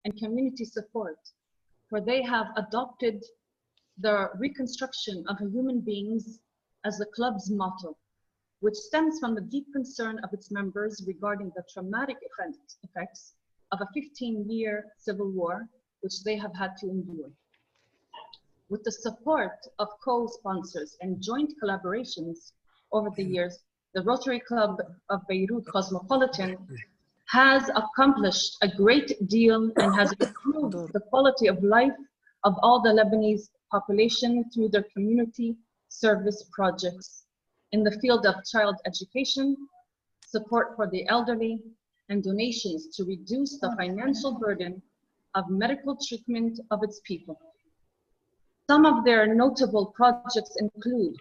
and community support, for they have adopted the reconstruction of human beings as the club's motto, which stems from the deep concern of its members regarding the traumatic effects of a 15-year civil war, which they have had to endure. With the support of co-sponsors and joint collaborations over the years, the Rotary Club of Beirut Cosmopolitan has accomplished a great deal and has improved the quality of life of all the Lebanese population through their community service projects in the field of child education, support for the elderly, and donations to reduce the financial burden of medical treatment of its people. Some of their notable projects include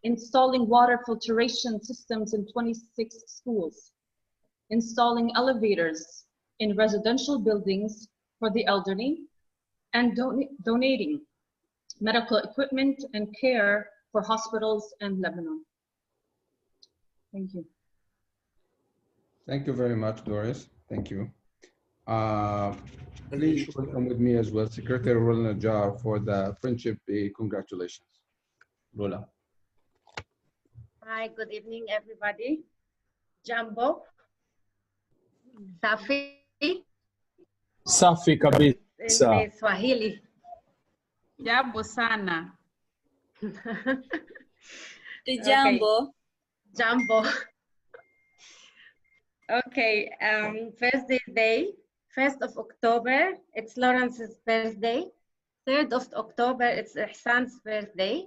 installing water filtration systems in 26 schools, installing elevators in residential buildings for the elderly, and donating medical equipment and care for hospitals in Lebanon. Thank you. Thank you very much, Doris. Thank you. Please welcome with me as well Secretary Rola Najjar for the friendship congratulations. Rola. Hi, good evening, everybody. Jambo. Safi. Safi kabisa. In Swahili. Jambo sana. Jambo. Jambo. Okay, birthday day, 1st of October, it's Lawrence's birthday. 3rd of October, it's Ihsan's birthday.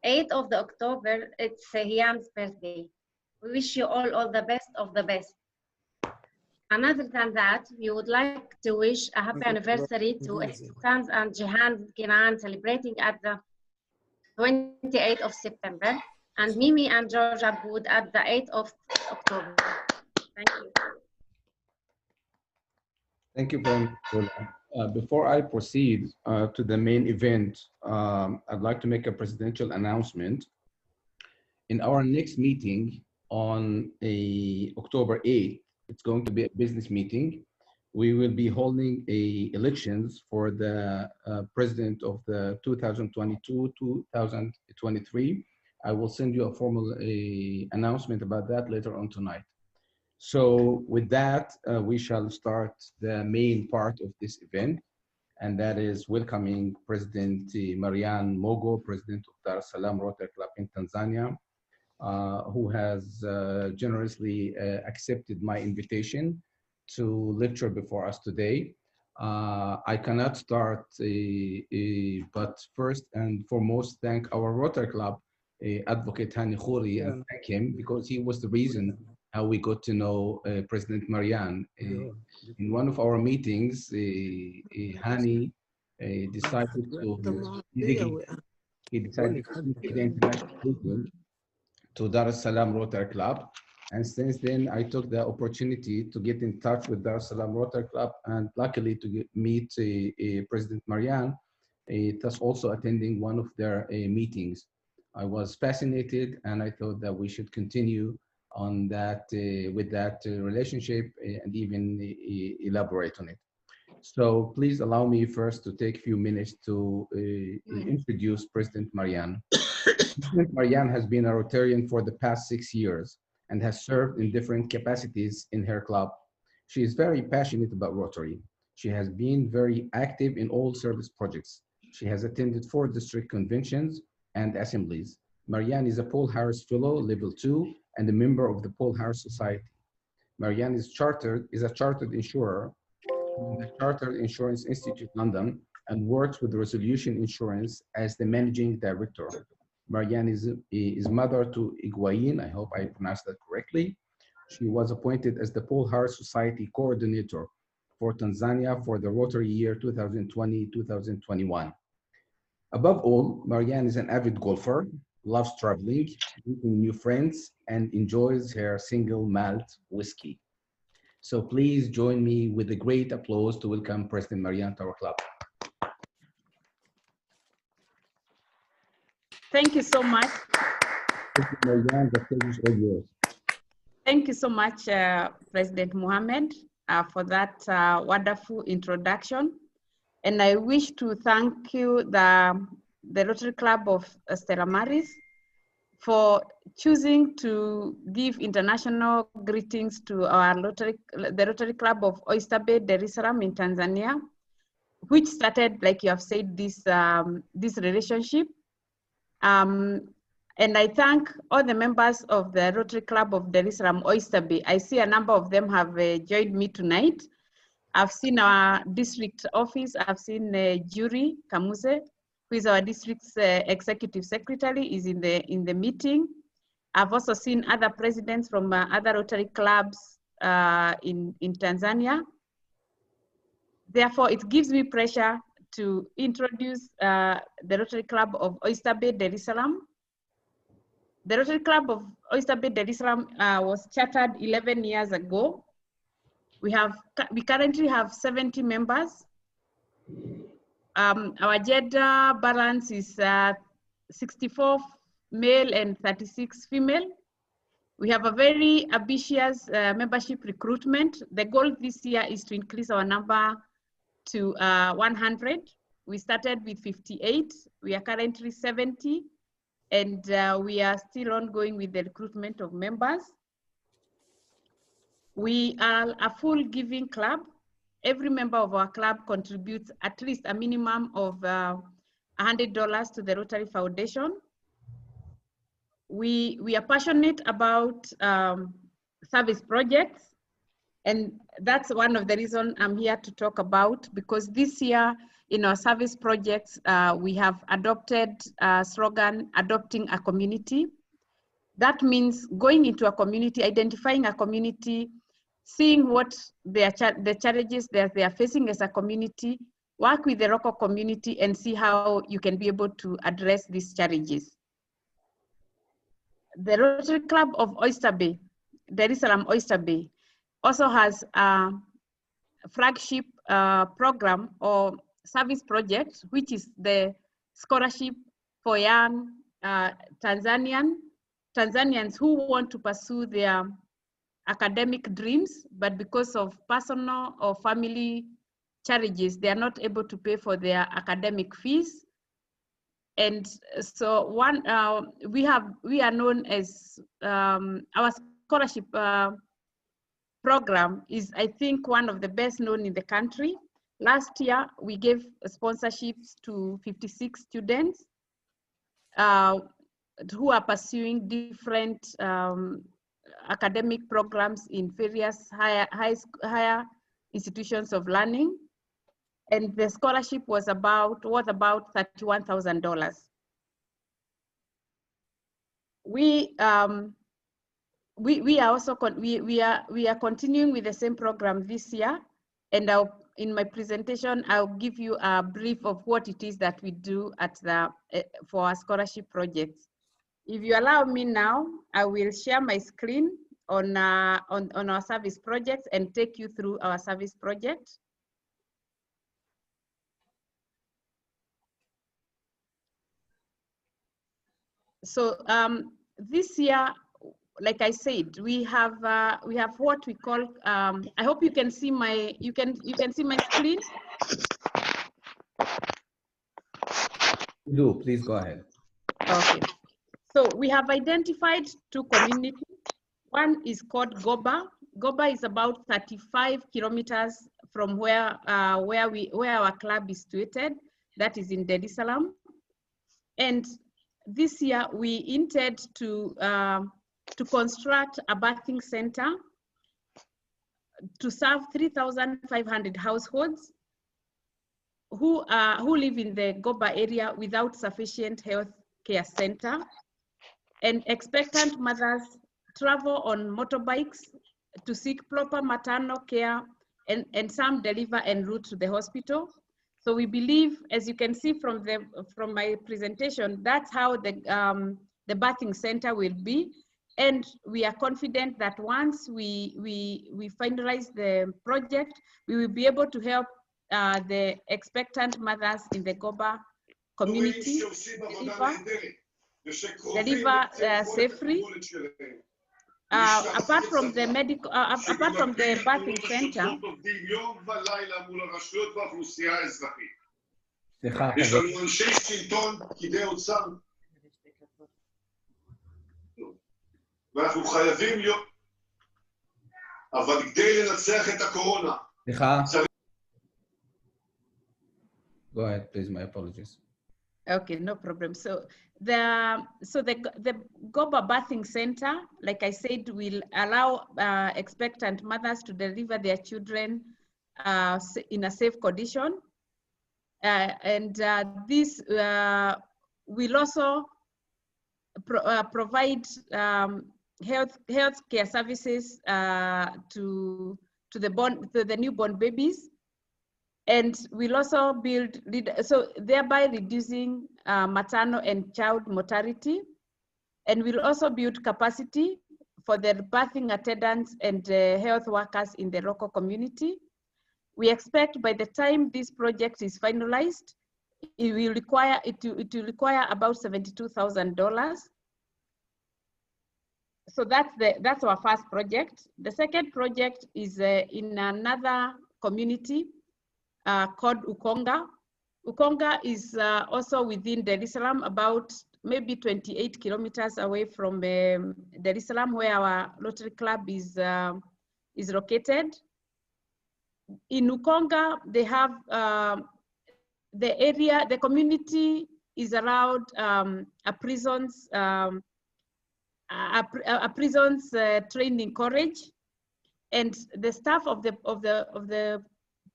8th of October, it's Hiam's birthday. We wish you all the best of the best. And other than that, we would like to wish a happy anniversary to Ihsan's and Jihan Kiran celebrating at the 28th of September, and Mimi and George Aboud at the 8th of October. Thank you. Thank you very much, Rola. Before I proceed to the main event, I'd like to make a presidential announcement. In our next meeting on October 8th, it's going to be a business meeting. We will be holding elections for the president of the 2022-2023. I will send you a formal announcement about that later on tonight. So with that, we shall start the main part of this event, and that is welcoming President Marian Mogo, President of Dar-es-Salaam Rotary Club in Tanzania, who has generously accepted my invitation to lecture before us today. I cannot start, but first and foremost, thank our Rotary Club advocate Hani Khouri and thank him because he was the reason how we got to know President Marian. In one of our meetings, Hani decided to take the international meeting to Dar-es-Salaam Rotary Club. And since then, I took the opportunity to get in touch with Dar-es-Salaam Rotary Club and luckily to meet President Marian, thus also attending one of their meetings. I was fascinated and I thought that we should continue on that, with that relationship and even elaborate on it. So please allow me first to take a few minutes to introduce President Marian. President Marian has been a Rotarian for the past 6 years and has served in different capacities in her club. She is very passionate about Rotary. She has been very active in all service projects. She has attended 4 district conventions and assemblies. Marian is a Paul Harris Fellow, Level 2, and a member of the Paul Harris Society. Marian is a chartered insurer in the Chartered Insurance Institute, London, and works with Resolution Insurance as the managing director. Marian is mother to Iguain, I hope I pronounced that correctly. She was appointed as the Paul Harris Society coordinator for Tanzania for the Rotary year 2020-2021. Above all, Marian is an avid golfer, loves traveling, meeting new friends, and enjoys her single malt whiskey. So please join me with a great applause to welcome President Marian to our club. Thank you so much. Marian, the stage is all yours. Thank you so much, President Mohammed. for that wonderful introduction. And I wish to thank you, the Rotary Club of Stella Maris, for choosing to give international greetings to our the Rotary Club of Oyster Bay, Dar es Salaam in Tanzania, which started, like you have said, this relationship. And I thank all the members of the Rotary Club of Dar es Salaam, Oyster Bay. I see a number of them have joined me tonight. I've seen our district office. I've seen Jury Kamuse, who is our district's executive secretary, is in the meeting. I've also seen other presidents from other Rotary clubs in Tanzania. Therefore, it gives me pleasure to introduce the Rotary Club of Oyster Bay, Dar es Salaam. The Rotary Club of Oyster Bay, Dar es Salaam was chartered 11 years ago. We currently have 70 members. Our gender balance is 64 male and 36 female. We have a very ambitious membership recruitment. The goal this year is to increase our number to 100. We started with 58. We are currently 70. And we are still ongoing with the recruitment of members. We are a full giving club. Every member of our club contributes at least a minimum of $100 to the Rotary Foundation. We are passionate about service projects, and that's one of the reasons I'm here to talk about, because this year in our service projects, we have adopted a slogan, adopting a community. That means going into a community, identifying a community, seeing what the challenges that they are facing as a community, work with the local community and see how you can be able to address these challenges. The Rotary Club of Oyster Bay, Dar es Salaam Oyster Bay, also has a flagship program or service project, which is the scholarship for young Tanzanians who want to pursue their academic dreams, but because of personal or family challenges, they are not able to pay for their academic fees. And so we are known as, our scholarship program is, I think, one of the best known in the country. Last year, we gave sponsorships to 56 students who are pursuing different academic programs in various higher institutions of learning. And the scholarship was about $31,000. We are also we are continuing with the same program this year, and in my presentation I'll give you a brief of what it is that we do at for our scholarship projects. If you allow me now, I will share my screen on our service projects and take you through our service project. So this year, like I said, we have what we call. I hope you can see my see my screen. Do please go ahead. Okay. So we have identified two communities. One is called Goba. Goba is about 35 kilometers from where our club is situated. That is in Dar es Salaam. And this year we intend to construct a bathing center to serve 3,500 households who live in the Goba area without sufficient health care center. And expectant mothers travel on motorbikes to seek proper maternal care, and some deliver en route to the hospital. So we believe, as you can see from my presentation, that's how the bathing center will be. And we are confident that once we finalize the project, we will be able to help the expectant mothers in the Goba community deliver safely apart from the medical, apart from the birthing center, יש לנו אנשי שלטון, פקידי אוצר, ואנחנו חייבים להיות, אבל כדי לנצח את הקורונה. Go ahead, please. My apologies. okay, no problem. So the Goba Birthing Center, like I said, will allow expectant mothers to deliver their children in a safe condition. This will also provide health care services to the newborn babies, and will also build, so thereby reducing maternal and child mortality, and will also build capacity for the birthing attendants and health workers in the local community. We expect by the time this project is finalized, it will require about $72,000. So that's our first project. The second project is in another community called Ukonga. Ukonga is also within Dar es Salaam, about maybe 28 kilometers away from Dar es Salaam, where our Rotary Club is located. In Ukonga, they have the community is around a prisons training college, and the staff of the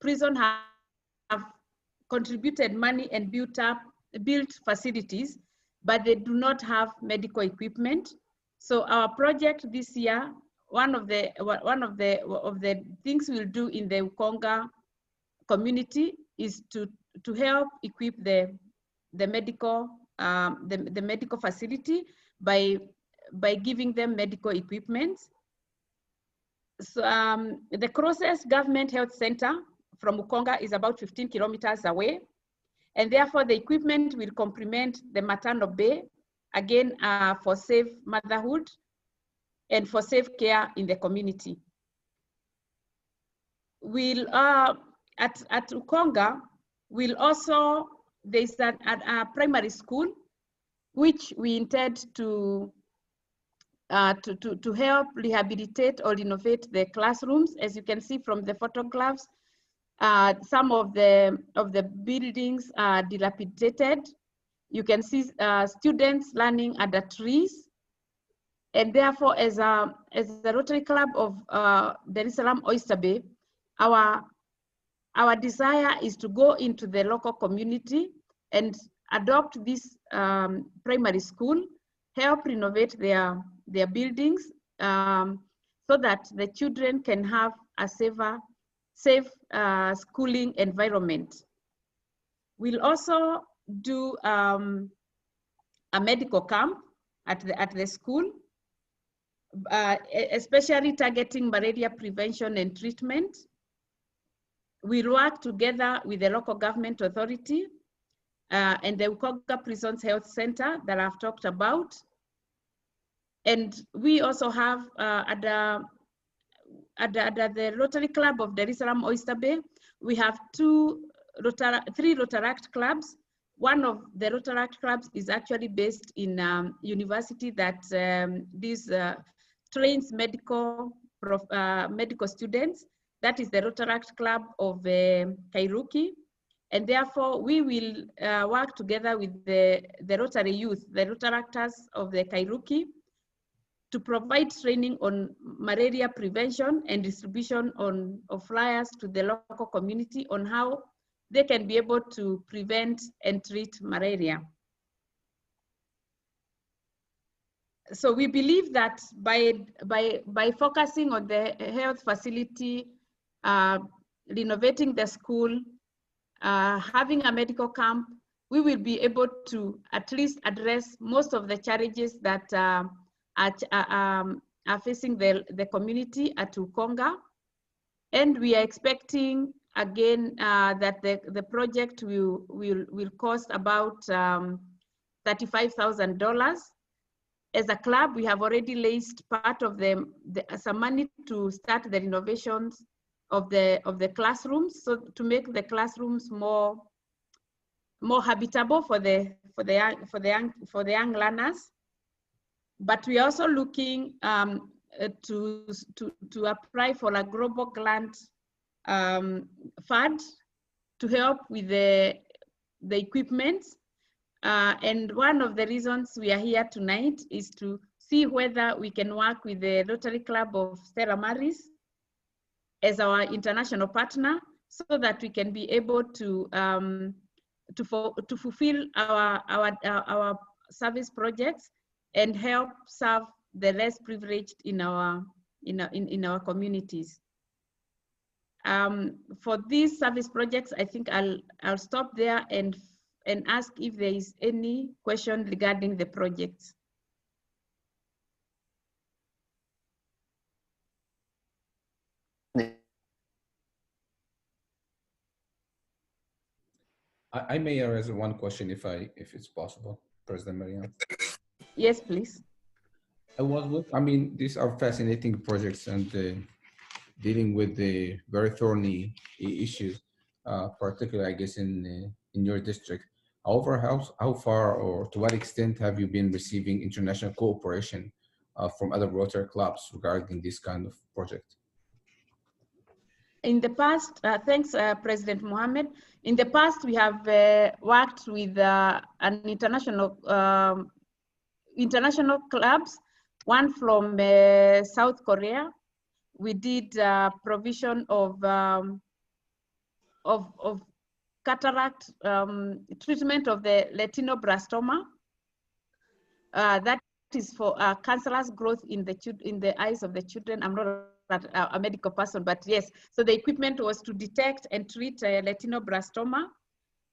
prison have contributed money and built facilities, but they do not have medical equipment. So our project this year, one of the things we'll do in the Ukonga community is to help equip the medical facility by giving them medical equipment. So the closest government health center from Ukonga is about 15 kilometers away, and therefore the equipment will complement the maternal bay, again for safe motherhood and for safe care in the community. We'll at Ukonga, we'll also, there's a primary school which we intend to help rehabilitate or renovate the classrooms. As you can see from the photographs, some of the buildings are dilapidated. You can see students learning under trees. And therefore, as the Rotary Club of Dar es Salaam Oyster Bay, our desire is to go into the local community and adopt this primary school, help renovate their buildings so that the children can have a safe schooling environment. We'll also do a medical camp at the school, especially targeting malaria prevention and treatment. We'll work together with the local government authority and the Ukonga Prisons Health Center that I've talked about. And we also have at the Rotary Club of Dar es Salaam Oyster Bay, we have three Rotaract clubs. One of the Rotaract clubs is actually based in university that trains medical students. That is the Rotaract Club of Kairuki. And therefore, we will work together with the Rotary youth, the Rotaractors of the Kairuki, to provide training on malaria prevention and distribution of flyers to the local community on how they can be able to prevent and treat malaria. So we believe that by focusing on the health facility, renovating the school, having a medical camp, we will be able to at least address most of the challenges that are facing the community at Ukonga. And we are expecting again that the project will cost about $35,000. as a club, we have already raised part of some money to start the renovations of the classrooms, so to make the classrooms more habitable for the young learners. But we are also looking to apply for a global grant fund to help with the equipment. And one of the reasons we are here tonight is to see whether we can work with the Rotary Club of Stella Maris as our international partner, so that we can be able to fulfill our service projects and help serve the less privileged in our communities. For these service projects, I think I'll stop there and ask if there is any question regarding the projects. I may raise one question if it's possible, President Mariam. Yes, please. I mean, these are fascinating projects and dealing with the very thorny issues, particularly, I guess, in your district. However, how far or to what extent have you been receiving international cooperation from other Rotary clubs regarding this kind of project? In the past, thanks, President Mohammed. In the past, we have worked with an international clubs, one from South Korea. We did provision of cataract treatment of the retinoblastoma. That is for cancerous growth in the eyes of the children. I'm not a medical person, but yes. So the equipment was to detect and treat retinoblastoma.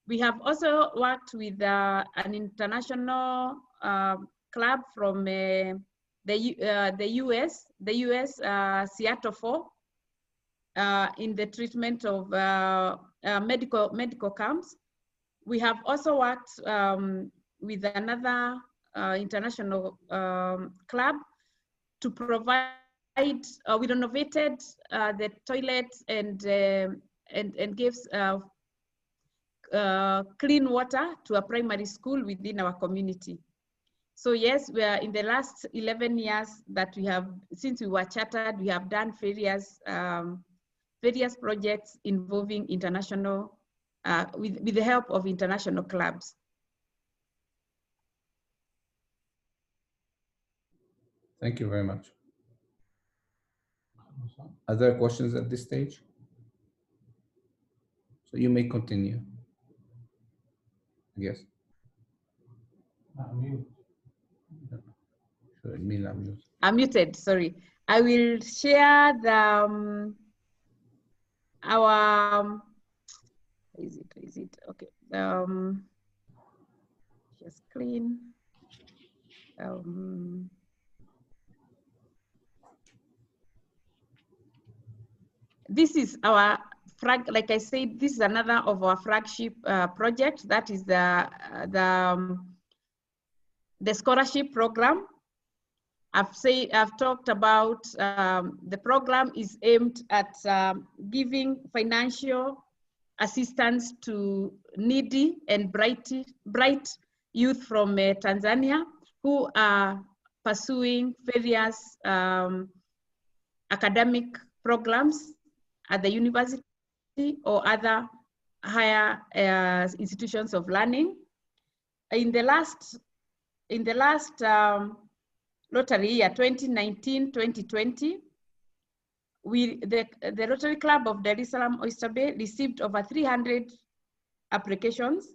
We have also worked with an international club from the US, Seattle 4, in the treatment of medical camps. We have also worked with another international club to provide. We renovated the toilets and gave clean water to a primary school within our community. So yes, we are in the last 11 years that we have, since we were chartered, we have done various projects involving international, with the help of international clubs. Thank you very much. Other questions at this stage? So you may continue. Yes. I'm muted, sorry. I will share the our is it okay, just clean this is our like I said, this is another of our flagship project. That is the scholarship program. I've talked about the program is aimed at giving financial assistance to needy and bright youth from Tanzania who are pursuing various academic programs at the university or other higher institutions of learning. In the last Rotary year 2019-2020, the Rotary Club of Dar es Salaam Oyster Bay received over 300 applications,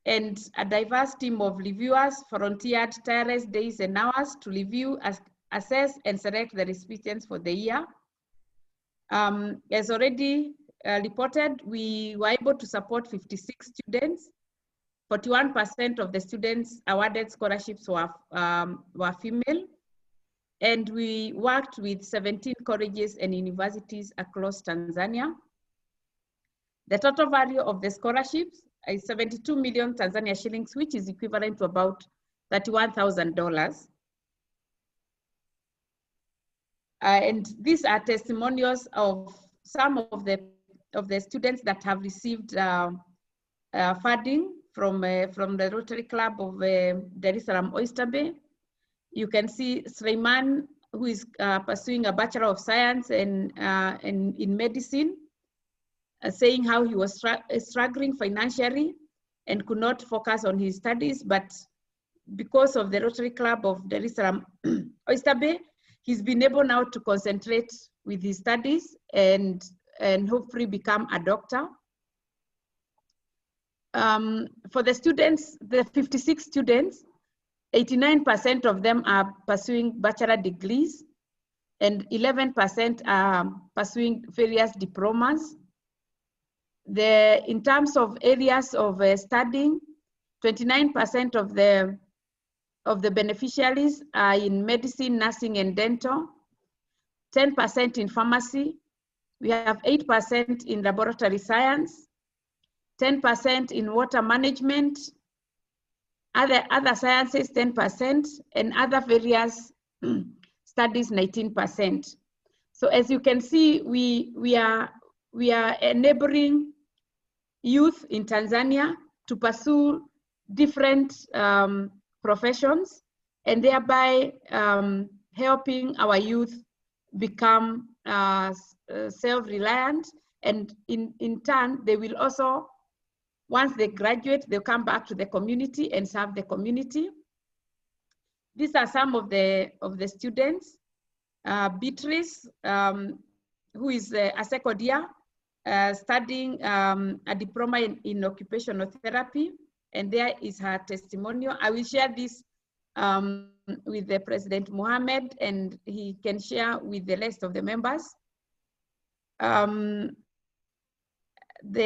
and a diverse team of reviewers volunteered tireless days and hours to review, assess, and select the recipients for the year. As already reported, we were able to support 56 students. 41% of the students awarded scholarships were female, and we worked with 17 colleges and universities across Tanzania. The total value of the scholarships is 72 million Tanzania shillings, which is equivalent to about $31,000. And these are testimonials of some of the students that have received funding from the Rotary Club of Dar es Salaam Oyster Bay. You can see Sleiman, who is pursuing a Bachelor of Science in medicine, saying how he was struggling financially and could not focus on his studies, but because of the Rotary Club of Dar es Salaam Oyster Bay, he's been able now to concentrate with his studies and hopefully become a doctor. For the students, the 56 students, 89% of them are pursuing bachelor degrees and 11% are pursuing various diplomas. In terms of areas of studying, 29% of the beneficiaries are in medicine, nursing, and dental, 10% in pharmacy. We have 8% in laboratory science, 10% in water management, other sciences 10%, and other various studies 19%. So as you can see, we are enabling youth in Tanzania to pursue different professions and thereby helping our youth become self-reliant, and in turn they will also, once they graduate, they'll come back to the community and serve the community. These are some of the students. Beatrice, who is a second year, studying a diploma in occupational therapy, and there is her testimonial. I will share this with the President Mohammed, and he can share with the rest of the members. There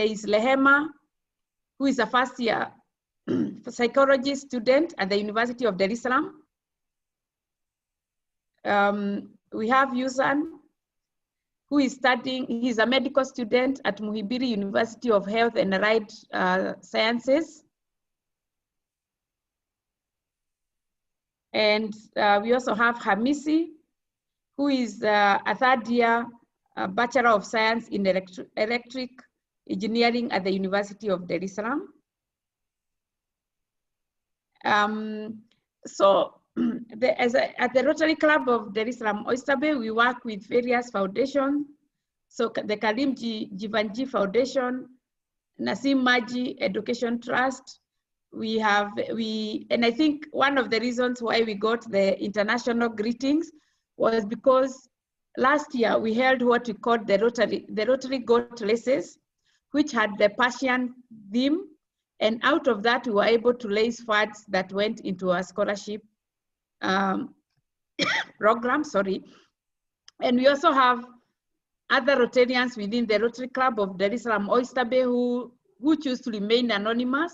is Lehema, who is a first year psychology student at the University of Dar es Salaam. We have Yusan, who is studying, he's a medical student at Muhimbili University of Health and Allied Sciences. And we also have Hamisi, who is a third year Bachelor of Science in Electric Engineering at the University of Dar es Salaam. At the Rotary Club of Dar es Salaam Oyster Bay, we work with various foundations. So the Karim Jivanji Foundation, Nasim Maji Education Trust. And I think one of the reasons why we got the international greetings was because last year we held what we called the Rotary Goat Races, which had the Persian theme. And out of that, we were able to raise funds that went into a scholarship program, And we also have other Rotarians within the Rotary Club of Dar es Salaam Oyster Bay who choose to remain anonymous.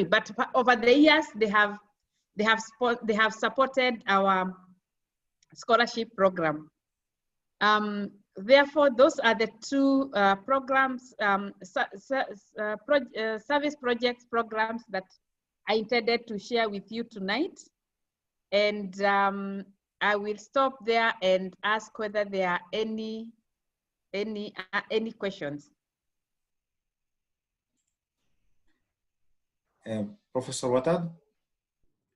But over the years, they have supported our scholarship program. Therefore, those are the two programs, service projects programs that I intended to share with you tonight. And I will stop there and ask whether there are any questions. Professor Watad?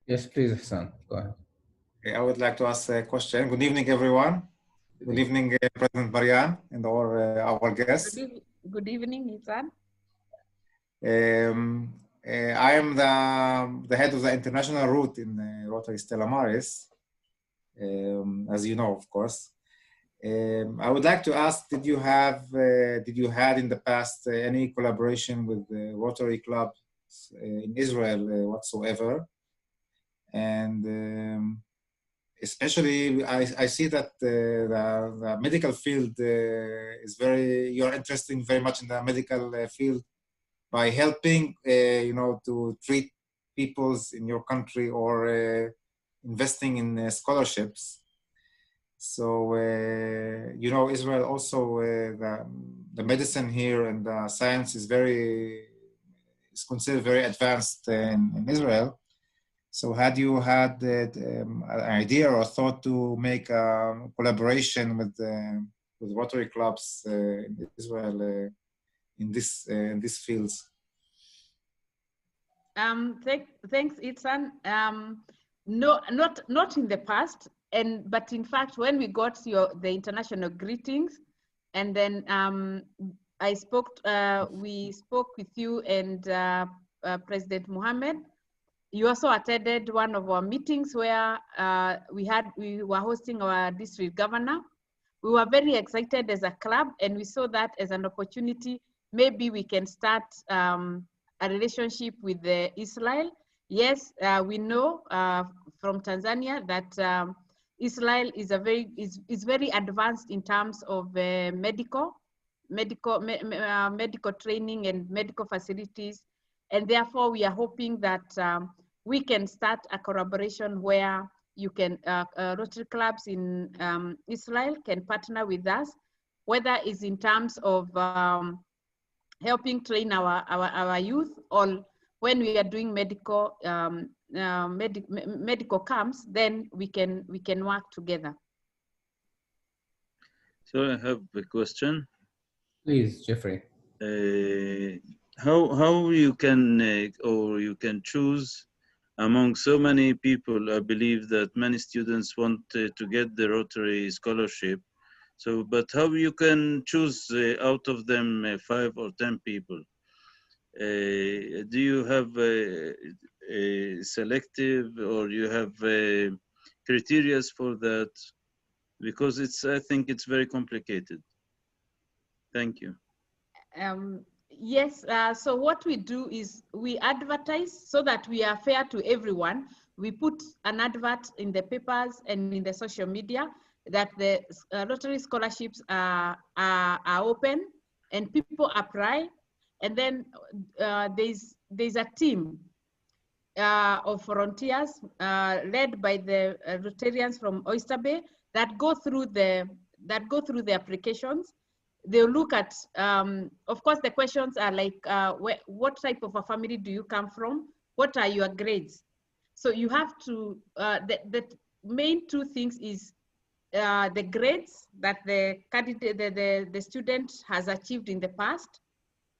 Yes, please, Hassan, go ahead. Okay, I would like to ask a question. Good evening, everyone. Good evening, President Marian and our guests. Good evening, Hassan. I am the head of the international route in Rotary Stella Maris, as you know, of course. I would like to ask, did you had in the past any collaboration with the Rotary clubs in Israel whatsoever? And especially, I see that the medical field you're interested very much in the medical field by helping, to treat peoples in your country or investing in scholarships. So, Israel also, the medicine here and the science is considered very advanced in Israel. So had you had an idea or thought to make a collaboration with Rotary clubs in Israel in these fields? Thanks, Itzan. No, not in the past, but in fact, when we got the international greetings, and then we spoke with you and President Mohammed. You also attended one of our meetings where we were hosting our district governor. We were very excited as a club, and we saw that as an opportunity. Maybe we can start a relationship with Israel. Yes, we know from Tanzania that Israel is very advanced in terms of medical training and medical facilities, and therefore we are hoping that we can start a collaboration where you can Rotary clubs in Israel can partner with us, whether it's in terms of helping train our youth, or when we are doing medical camps, then we can work together. So I have a question. Please, Jeffrey. How you can or you can choose among so many people? I believe that many students want to get the Rotary scholarship. So, but how you can choose out of them 5 or 10 people? Do you have a selective, or you have criteria for that? Because I think it's very complicated. Thank you. Yes, so what we do is we advertise so that we are fair to everyone. We put an advert in the papers and in the social media that the Rotary scholarships are open and people apply. And then there's a team of volunteers led by the Rotarians from Oyster Bay that go through the applications. They'll look at, of course, the questions are like, what type of a family do you come from? What are your grades? So you have to, the main 2 things is the grades that the candidate, the student has achieved in the past,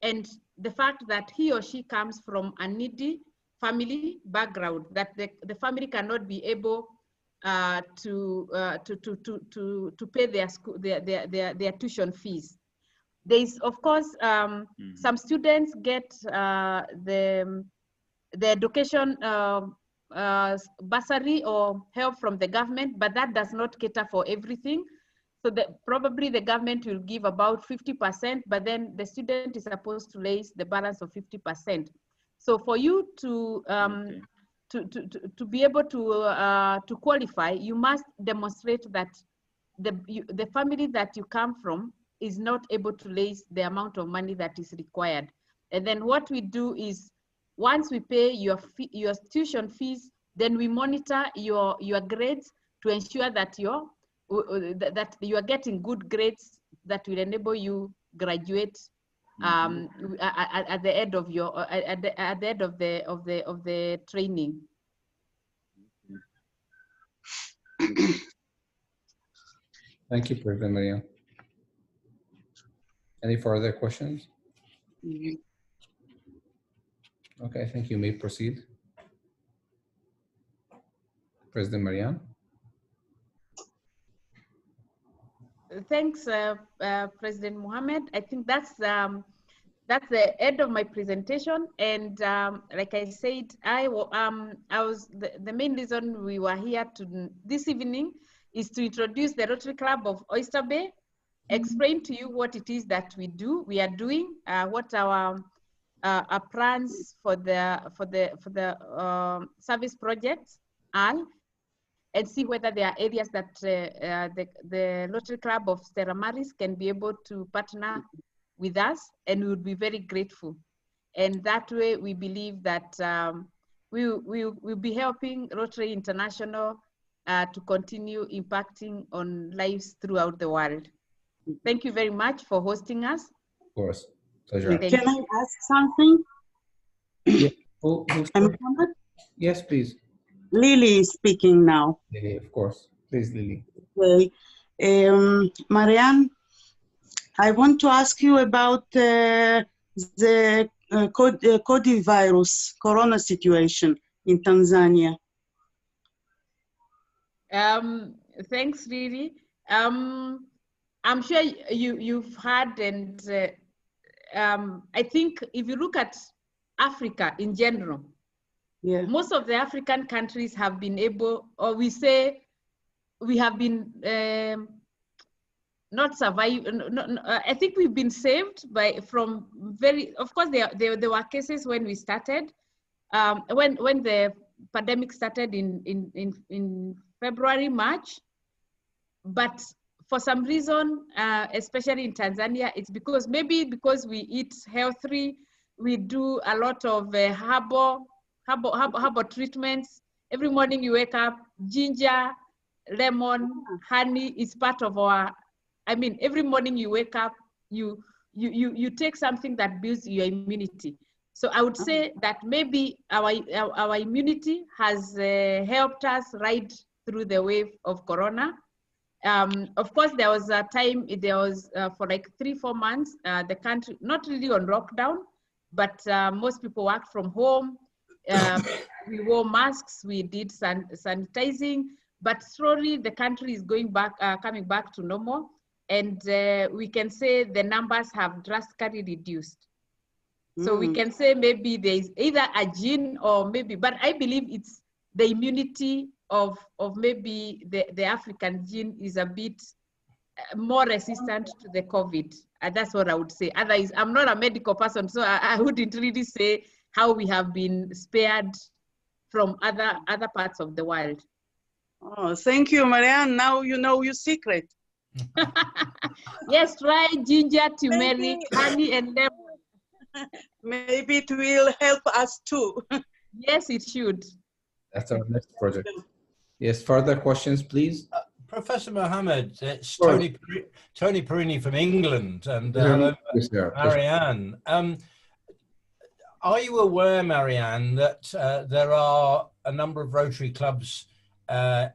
and the fact that he or she comes from a needy family background, that the family cannot be able to pay their tuition fees. There's, of course, some students get the education bursary or help from the government, but that does not cater for everything. So probably the government will give about 50%, but then the student is supposed to raise the balance of 50%. So for you to be able to qualify, you must demonstrate that the family that you come from is not able to raise the amount of money that is required. And then what we do is, once we pay your tuition fees, then we monitor your grades to ensure that you are getting good grades that will enable you graduate at the end of the training. Thank you, President Maria. Any further questions? Okay, I think you may proceed. President Marianne. Thanks, President Mohammed. I think that's the end of my presentation. And like I said, the main reason we were here this evening is to introduce the Rotary Club of Oyster Bay, explain to you what it is that we are doing, what our plans for the service projects are, and see whether there are areas that the Rotary Club of Stella Maaris can be able to partner with us, and we would be very grateful. And that way, we believe that we'll be helping Rotary International to continue impacting on lives throughout the world. Thank you very much for hosting us. Of course, pleasure. Can I ask something? Yeah. I'm Mohammed. Yes, please. Lily speaking now. Lily, of course. Please, Lily. Okay. Marianne, I want to ask you about the COVID virus, corona situation in Tanzania. Thanks, Riri. I'm sure you've heard, and I think if you look at Africa in general, yeah, most of the African countries have been able, or we say we have been not survive. I think we've been saved from very. Of course, there were cases when we started, when the pandemic started in February, March, but for some reason, especially in Tanzania, it's because we eat healthy, we do a lot of herbal treatments. Every morning you wake up, ginger, lemon, honey is part of our. I mean, every morning you wake up, you take something that builds your immunity. So I would say that maybe our immunity has helped us ride through the wave of corona. Of course, there was a time, for like 3-4 months, the country, not really on lockdown, but most people worked from home. We wore masks, we did sanitizing, but slowly the country is coming back to normal. And we can say the numbers have drastically reduced. So we can say maybe there's either a gene or maybe, but I believe it's the immunity of maybe the African gene is a bit more resistant to the COVID. That's what I would say. Otherwise, I'm not a medical person, so I wouldn't really say how we have been spared from other parts of the world. Oh, thank you, Marianne. Now you know your secret. Yes, try ginger, turmeric, honey, and lemon. Maybe it will help us too. Yes, it should. That's our next project. Yes, further questions, please. Professor Mohammed, it's Sure. Tony Perini from England, and Yes, sir. Marianne. Are you aware, Marianne, that there are a number of Rotary clubs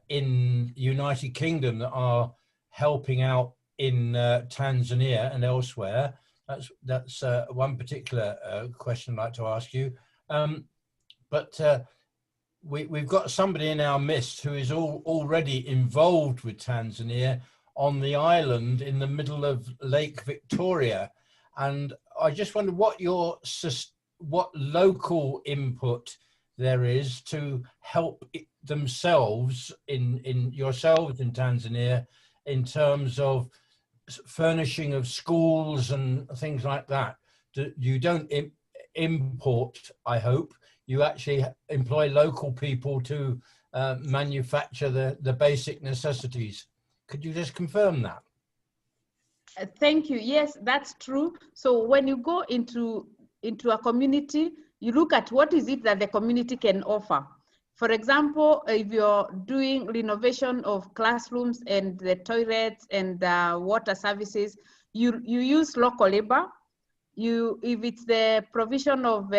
in the United Kingdom that are helping out in Tanzania and elsewhere? That's one particular question I'd like to ask you. But we've got somebody in our midst who is already involved with Tanzania on the island in the middle of Lake Victoria. And I just wonder what local input there is to help themselves in yourselves in Tanzania in terms of furnishing of schools and things like that. You don't import, I hope. You actually employ local people to manufacture the basic necessities. Could you just confirm that? Thank you. Yes, that's true. So when you go into a community, you look at what is it that the community can offer. For example, if you're doing renovation of classrooms and the toilets and water services, you use local labor. If it's the provision of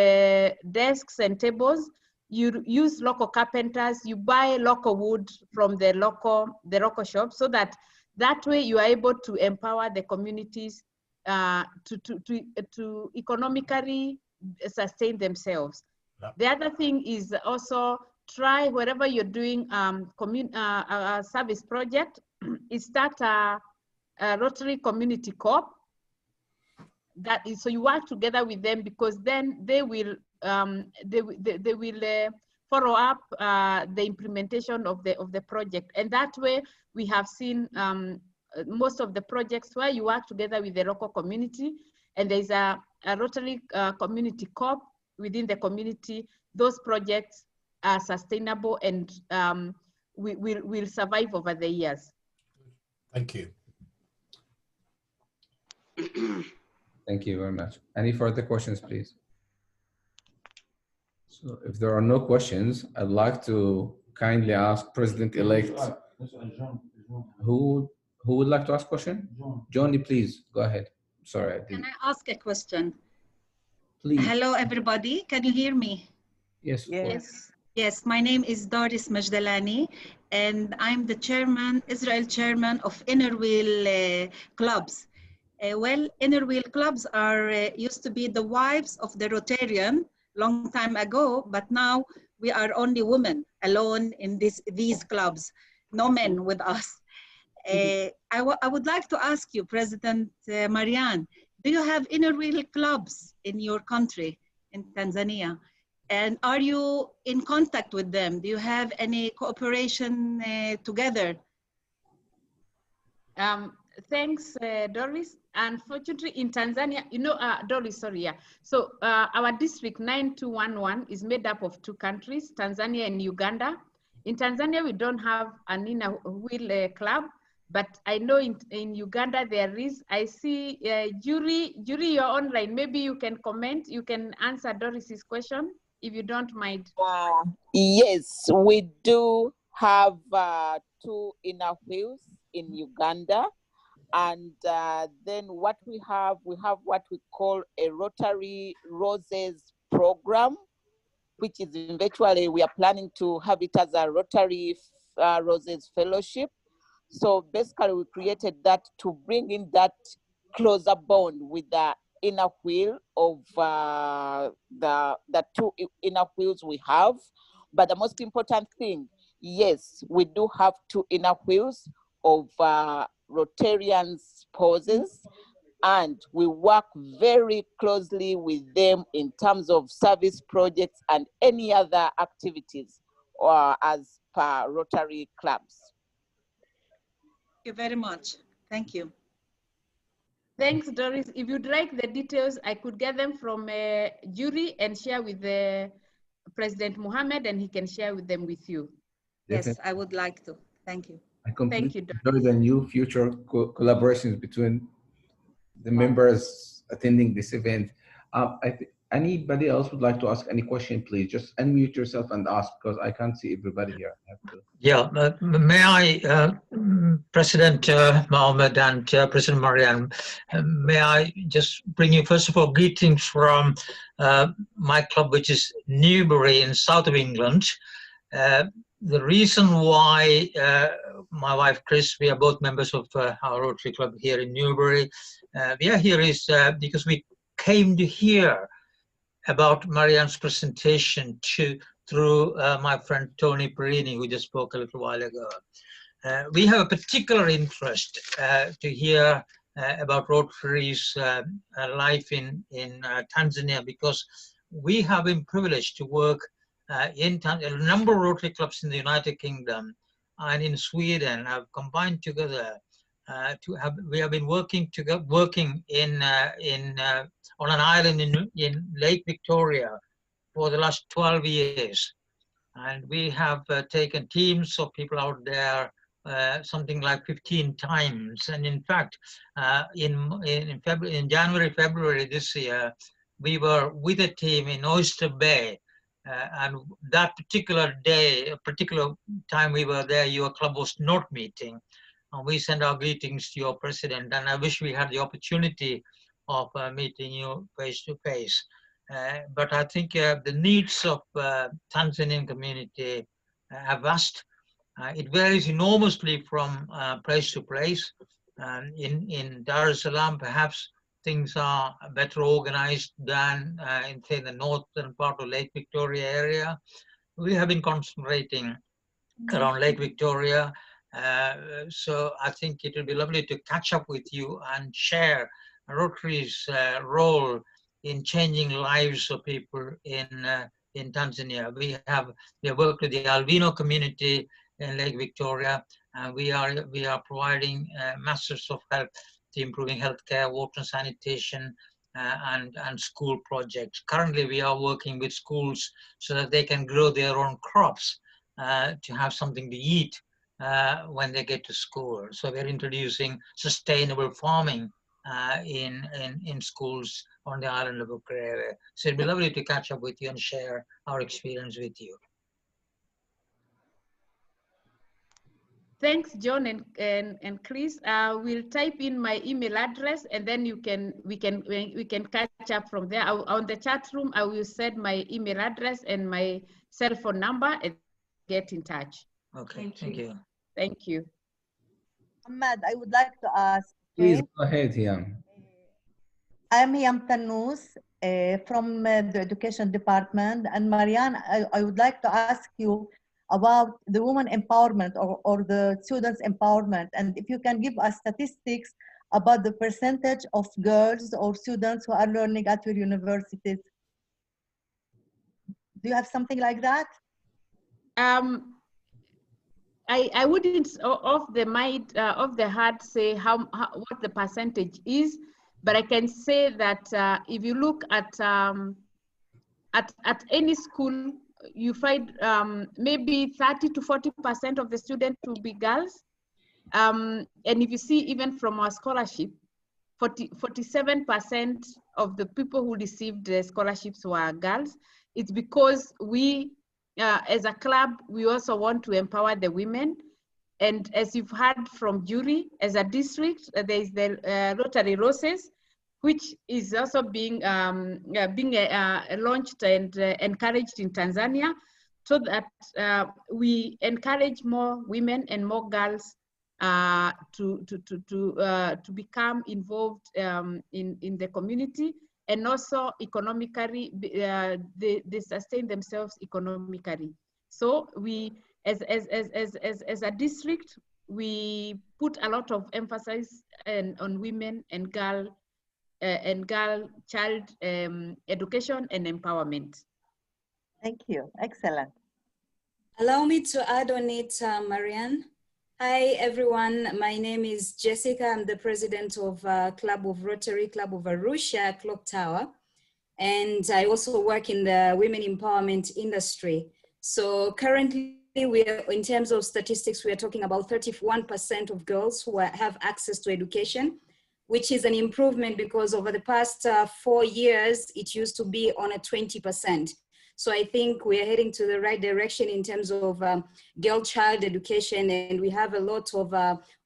desks and tables, you use local carpenters. You buy local wood from the local shop, so that way you are able to empower the communities to economically sustain themselves. Yeah. The other thing is also try wherever you're doing a service project, is start a Rotary Community Co-op. That is, so you work together with them, because then they will follow up the implementation of the project, and that way we have seen most of the projects where you work together with the local community, and there's a Rotary Community Co-op within the community. Those projects are sustainable and will survive over the years. Thank you. Thank you very much. Any further questions, please? So if there are no questions, I'd like to kindly ask President-elect, who would like to ask a question? Johnny, please, go ahead. Sorry. Can I ask a question? Please. Hello, everybody. Can you hear me? Yes. Yes. Yes, my name is Doris Majdalani, and I'm the chairman, Israel chairman of Inner Wheel clubs. Well, Inner Wheel clubs are used to be the wives of the Rotarian long time ago, but now we are only women alone in these clubs, no men with us. I would like to ask you, President Marianne, do you have Inner Wheel clubs in your country, in Tanzania? And are you in contact with them? Do you have any cooperation together? Thanks, Doris. Unfortunately, in Tanzania, you know, Doris, sorry, yeah. So our district 9211 is made up of two countries, Tanzania and Uganda. In Tanzania, we don't have an Inner Wheel club, but I know in Uganda there is. I see Jury, you're online. Maybe you can comment, you can answer Doris's question, if you don't mind. Yes, we do have two Inner Wheels in Uganda. And then what we have what we call a Rotary Roses program, which is eventually we are planning to have it as a Rotary Roses Fellowship. So basically we created that to bring in that closer bond with the inner wheel of the two inner wheels we have. But the most important thing, yes, we do have two inner wheels of Rotarian spouses, and we work very closely with them in terms of service projects and any other activities as per Rotary clubs. Thank you very much. Thank you. Thanks, Doris. If you'd like the details, I could get them from Jury and share with President Mohammed, and he can share with them with you. Yes, I would like to. Thank you. I completely Thank you, enjoy the new future collaborations between the members attending this event. Anybody else would like to ask any question, please just unmute yourself and ask, because I can't see everybody here. I have to... Yeah, may I, President Mohammed and President Marianne, may I just bring you first of all greetings from my club, which is Newbury in south of England. The reason why my wife Chris, we are both members of our Rotary Club here in Newbury. We are here is because we came to hear about Marianne's presentation through my friend Tony Perini, who just spoke a little while ago. We have a particular interest to hear about Rotary's life in Tanzania, because we have been privileged to work in a number of Rotary clubs in the United Kingdom and in Sweden have combined together we have been working together, on an island in Lake Victoria for the last 12 years. And we have taken teams of people out there something like 15 times. And in fact, in January, February this year, we were with a team in Oyster Bay. And that particular day, a particular time we were there, your club was not meeting. And we send our greetings to your president. And I wish we had the opportunity of meeting you face to face. But I think the needs of Tanzanian community are vast. It varies enormously from place to place. In Dar es-Salaam, perhaps things are better organized than in, say, the northern part of Lake Victoria area. We have been concentrating around Lake Victoria. So I think it will be lovely to catch up with you and share Rotary's role in changing lives of people in Tanzania. We have worked with the albino community in Lake Victoria, and we are providing masses of help to improving healthcare, water and sanitation, and school projects. Currently, we are working with schools so that they can grow their own crops to have something to eat when they get to school. So we're introducing sustainable farming in schools on the island of Ukerewe. So it'd be lovely to catch up with you and share our experience with you. Thanks, John and Chris. We'll type in my email address, and then we can catch up from there. On the chat room, I will send my email address and my cell phone number and get in touch. Okay, thank you. Thank you. Ahmed, I would like to ask. Please go ahead, Hiam. I'm Hiam Tannous from the Education Department. And Marianne, I would like to ask you about the women empowerment or the students empowerment. And if you can give us statistics about the percentage of girls or students who are learning at your universities. Do you have something like that? I wouldn't off the heart say what the percentage is, but I can say that if you look at any school, you find maybe 30 to 40% of the students will be girls. And if you see even from our scholarship, 47% of the people who received the scholarships were girls. It's because we, as a club, we also want to empower the women. And as you've heard from Jury, as a district, there is the Rotary Roses, which is also being launched and encouraged in Tanzania, so that we encourage more women and more girls to become involved in the community, and also economically, they sustain themselves economically. So we, as a district, we put a lot of emphasis on women and child education and empowerment. Thank you. Excellent. Allow me to add on it, Marianne. Hi, everyone. My name is Jessica. I'm the president of Club of Rotary Club of Arusha, Clock Tower. And I also work in the women empowerment industry. So currently, in terms of statistics, we are talking about 31% of girls who have access to education, which is an improvement because over the past 4 years, it used to be on a 20%. So I think we are heading to the right direction in terms of girl-child education, and we have a lot of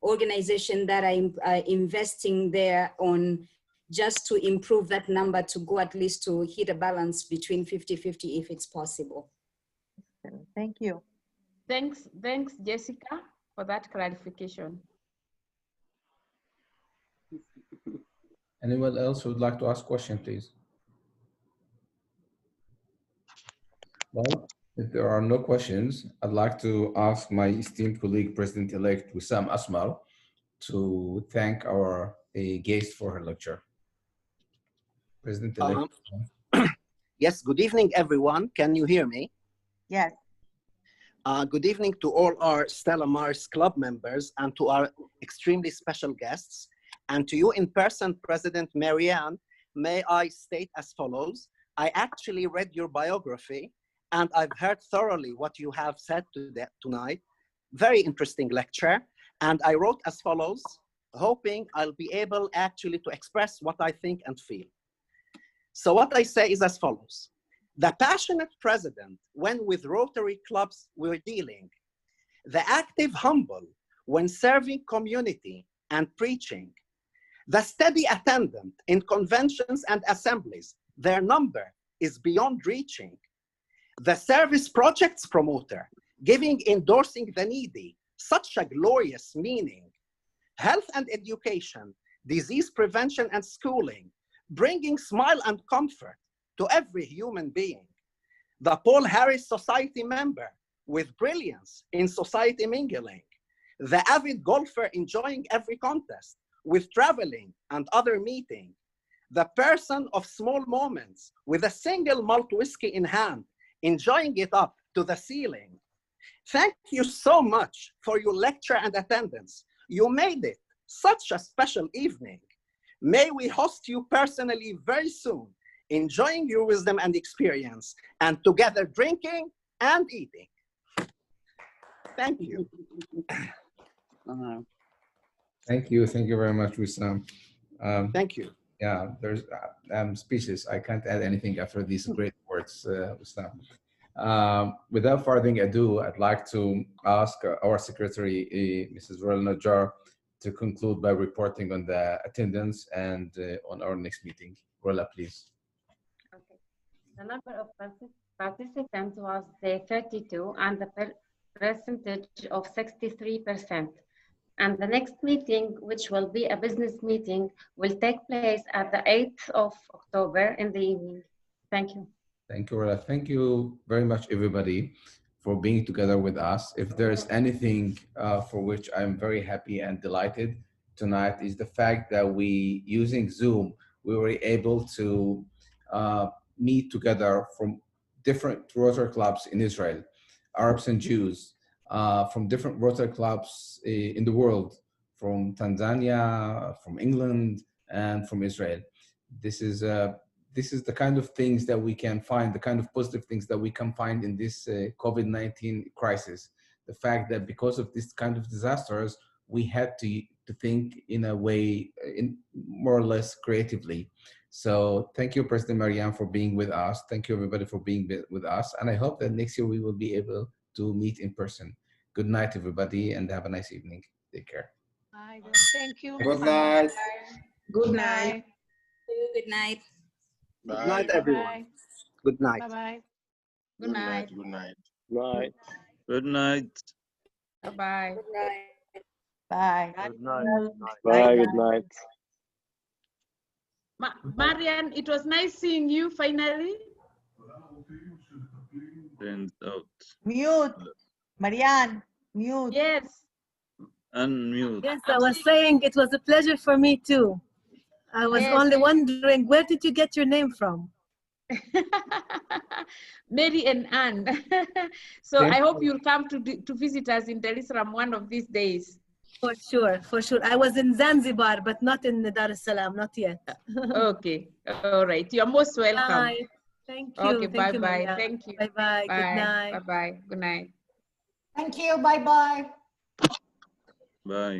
organizations that are investing there on just to improve that number to go at least to hit a balance between 50-50 if it's possible. Thank you. Thanks, Jessica, for that clarification. Anyone else who would like to ask a question, please? Well, if there are no questions, I'd like to ask my esteemed colleague, President-elect Wissam Asmar, to thank our guest for her lecture. President-elect. Yes, good evening, everyone. Can you hear me? Yes. Good evening to all our Stella Mars Club members and to our extremely special guests. And to you in person, President Marianne, may I state as follows. I actually read your biography and I've heard thoroughly what you have said tonight. Very interesting lecture. And I wrote as follows, hoping I'll be able actually to express what I think and feel. So what I say is as follows. The passionate president, when with Rotary clubs we're dealing, the active humble when serving community and preaching, the steady attendant in conventions and assemblies, their number is beyond reaching. The service projects promoter, giving, endorsing the needy, such a glorious meaning. Health and education, disease prevention and schooling, bringing smile and comfort to every human being. The Paul Harris Society member with brilliance in society mingling. The avid golfer enjoying every contest with traveling and other meeting. The person of small moments with a single malt whiskey in hand, enjoying it up to the ceiling. Thank you so much for your lecture and attendance. You made it such a special evening. May we host you personally very soon, enjoying your wisdom and experience, and together drinking and eating. Thank you. Thank you very much, Wissam. Thank you. Yeah, I'm speechless. I can't add anything after these great words, Wissam. Without further ado, I'd like to ask our secretary, Mrs. Royal Najjar, to conclude by reporting on the attendance and on our next meeting. Rola, please. Okay. The number of participants was 32 and the percentage of 63%. And the next meeting, which will be a business meeting, will take place at the 8th of October in the evening. Thank you. Thank you, Rola. Thank you very much, everybody, for being together with us. If there's anything for which I'm very happy and delighted tonight is the fact that we, using Zoom, we were able to meet together from different Rotary clubs in Israel, Arabs and Jews, from different Rotary clubs in the world, from Tanzania, from England, and from Israel. This is the kind of things that we can find, the kind of positive things that we can find in this COVID-19 crisis. The fact that because of this kind of disasters, we had to think in a way, in more or less creatively. So thank you, President Marianne, for being with us. Thank you, everybody, for being with us. And I hope that next year we will be able to meet in person. Good night, everybody, and have a nice evening. Take care. Bye. Thank you. Good night. Good night. Good night. Good night, everyone. Good night. Bye-bye. Good night. Good night. Night. Good night. Bye-bye. Bye. Good night. Bye. Good night. Marian, it was nice seeing you finally. Send out. Mute. Marianne, mute. Yes. Unmute. Yes, I was saying it was a pleasure for me too. I was Yes. only wondering, where did you get your name from? Mary and Anne. So I hope you'll come to visit us in Al-Slam one of these days. For sure, for sure. I was in Zanzibar, but not in Al-Slam, not yet. Okay, all right. You're most welcome. Bye. Thank you. Okay, Thank you, bye-bye. Maria. Thank you. Bye-bye. Good night. Bye-bye. Good night. Thank you. Bye-bye. Bye.